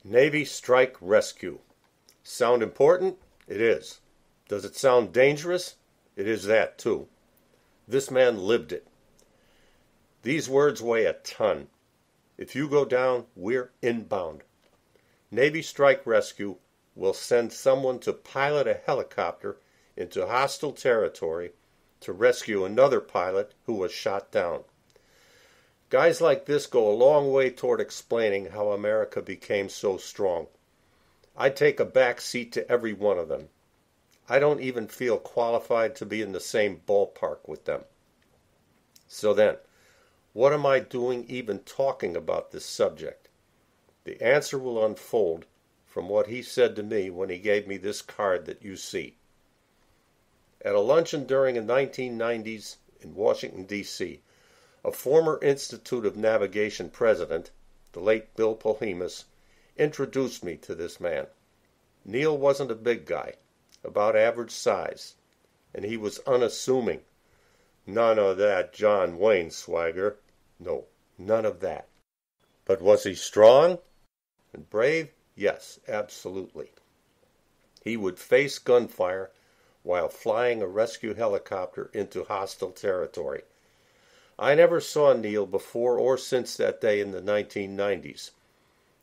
Navy Strike Rescue. Sound important? It is. Does it sound dangerous? It is that too. This man lived it. These words weigh a ton. If you go down, we're inbound. Navy Strike Rescue will send someone to pilot a helicopter into hostile territory to rescue another pilot who was shot down. Guys like this go a long way toward explaining how America became so strong. I take a back seat to every one of them. I don't even feel qualified to be in the same ballpark with them. So then, what am I doing even talking about this subject? The answer will unfold from what he said to me when he gave me this card that you see. At a luncheon during the 1990s in Washington, D.C., a former Institute of Navigation president, the late Bill Polhemus, introduced me to this man. Neil wasn't a big guy, about average size, and he was unassuming. None of that John Wayne swagger. No, none of that. But was he strong and brave? Yes, absolutely. He would face gunfire while flying a rescue helicopter into hostile territory. I never saw Neil before or since that day in the 1990s,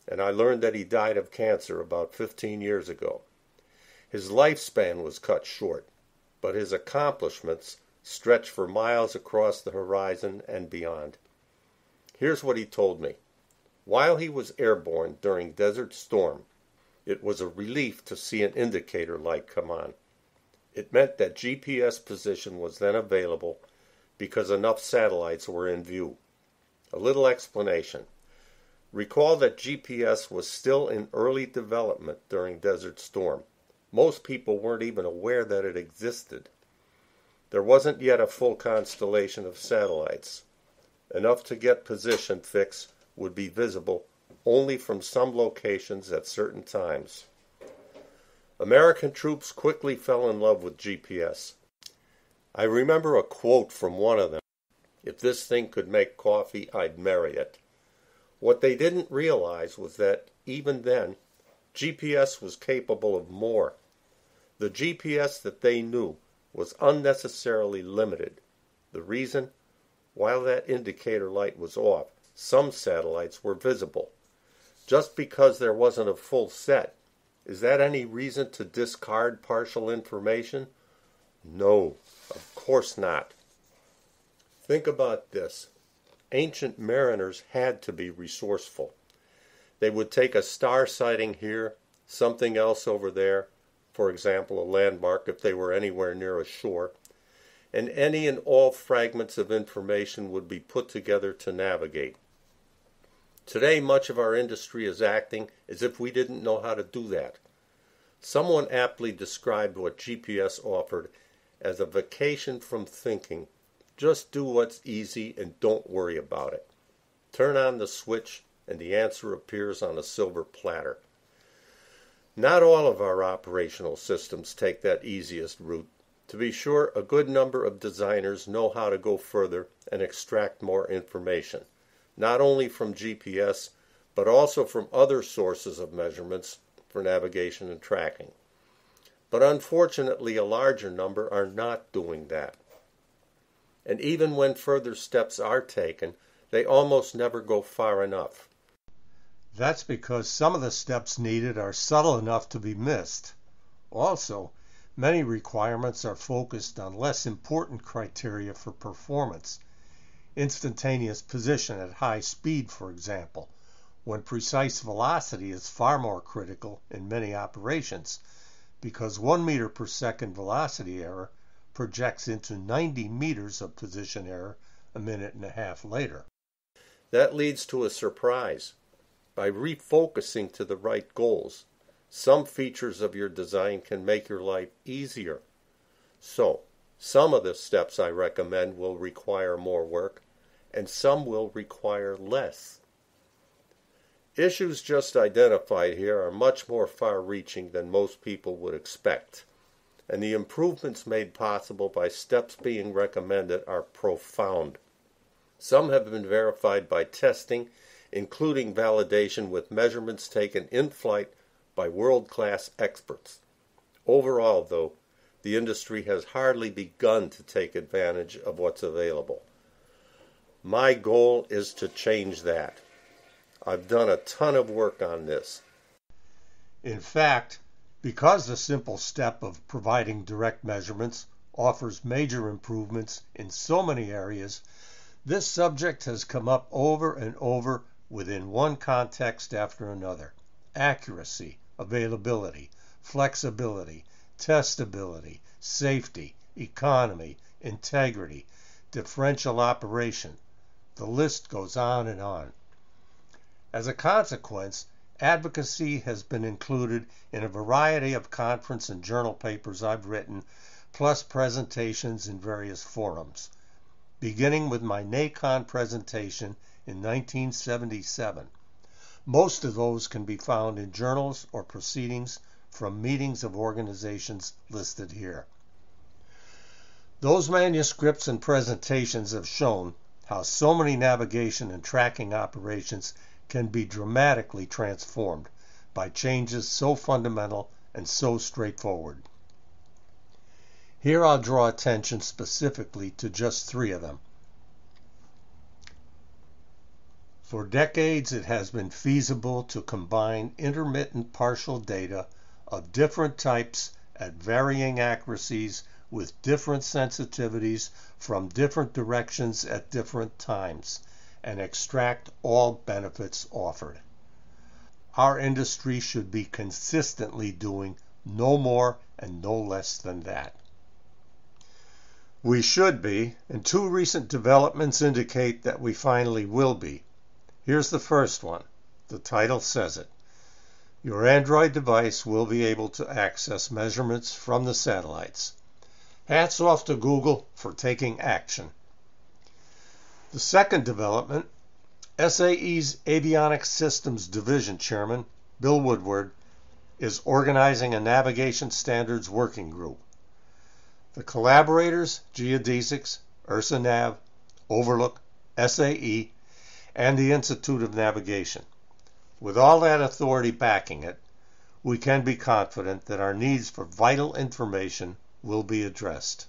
and I learned that he died of cancer about 15 years ago. His lifespan was cut short, but his accomplishments stretched for miles across the horizon and beyond. Here's what he told me. While he was airborne during Desert Storm, it was a relief to see an indicator light come on. It meant that GPS position was then available because enough satellites were in view. A little explanation. Recall that GPS was still in early development during Desert Storm. Most people weren't even aware that it existed. There wasn't yet a full constellation of satellites. Enough to get position fix would be visible only from some locations at certain times. American troops quickly fell in love with GPS. I remember a quote from one of them. If this thing could make coffee, I'd marry it. What they didn't realize was that, even then, GPS was capable of more. The GPS that they knew was unnecessarily limited. The reason? While that indicator light was off, some satellites were visible. Just because there wasn't a full set, is that any reason to discard partial information? No, of course not. Think about this. Ancient mariners had to be resourceful. They would take a star sighting here, something else over there, for example, a landmark if they were anywhere near a shore, and any and all fragments of information would be put together to navigate. Today, much of our industry is acting as if we didn't know how to do that. Someone aptly described what GPS offered as a vacation from thinking. Just do what's easy and don't worry about it. Turn on the switch and the answer appears on a silver platter. Not all of our operational systems take that easiest route. To be sure, a good number of designers know how to go further and extract more information, not only from GPS, but also from other sources of measurements for navigation and tracking. But unfortunately, a larger number are not doing that. And even when further steps are taken, they almost never go far enough. That's because some of the steps needed are subtle enough to be missed. Also, many requirements are focused on less important criteria for performance. Instantaneous position at high speed, for example, when precise velocity is far more critical in many operations, because 1 meter per second velocity error projects into 90 meters of position error a minute and a half later. That leads to a surprise. By refocusing to the right goals, some features of your design can make your life easier. So, some of the steps I recommend will require more work, and some will require less. Issues just identified here are much more far-reaching than most people would expect, and the improvements made possible by steps being recommended are profound. Some have been verified by testing including validation with measurements taken in flight by world-class experts. Overall, though, the industry has hardly begun to take advantage of what's available. My goal is to change that. I've done a ton of work on this. In fact, because the simple step of providing direct measurements offers major improvements in so many areas, this subject has come up over and over within one context after another. Accuracy, availability, flexibility, testability, safety, economy, integrity, differential operation. The list goes on and on. As a consequence, advocacy has been included in a variety of conference and journal papers I've written, plus presentations in various forums, beginning with my NACON presentation in 1977. Most of those can be found in journals or proceedings from meetings of organizations listed here. Those manuscripts and presentations have shown how so many navigation and tracking operations can be dramatically transformed by changes so fundamental and so straightforward. Here I'll draw attention specifically to just 3 of them. For decades, it has been feasible to combine intermittent partial data of different types at varying accuracies with different sensitivities from different directions at different times and extract all benefits offered. Our industry should be consistently doing no more and no less than that. We should be, and 2 recent developments indicate that we finally will be. Here's the first one. The title says it. Your Android device will be able to access measurements from the satellites. Hats off to Google for taking action. The second development, SAE's Avionics Systems Division Chairman, Bill Woodward, is organizing a navigation standards working group. The collaborators, Geodesics, UrsaNav, Overlook, SAE, and the Institute of Navigation. With all that authority backing it, we can be confident that our needs for vital information will be addressed.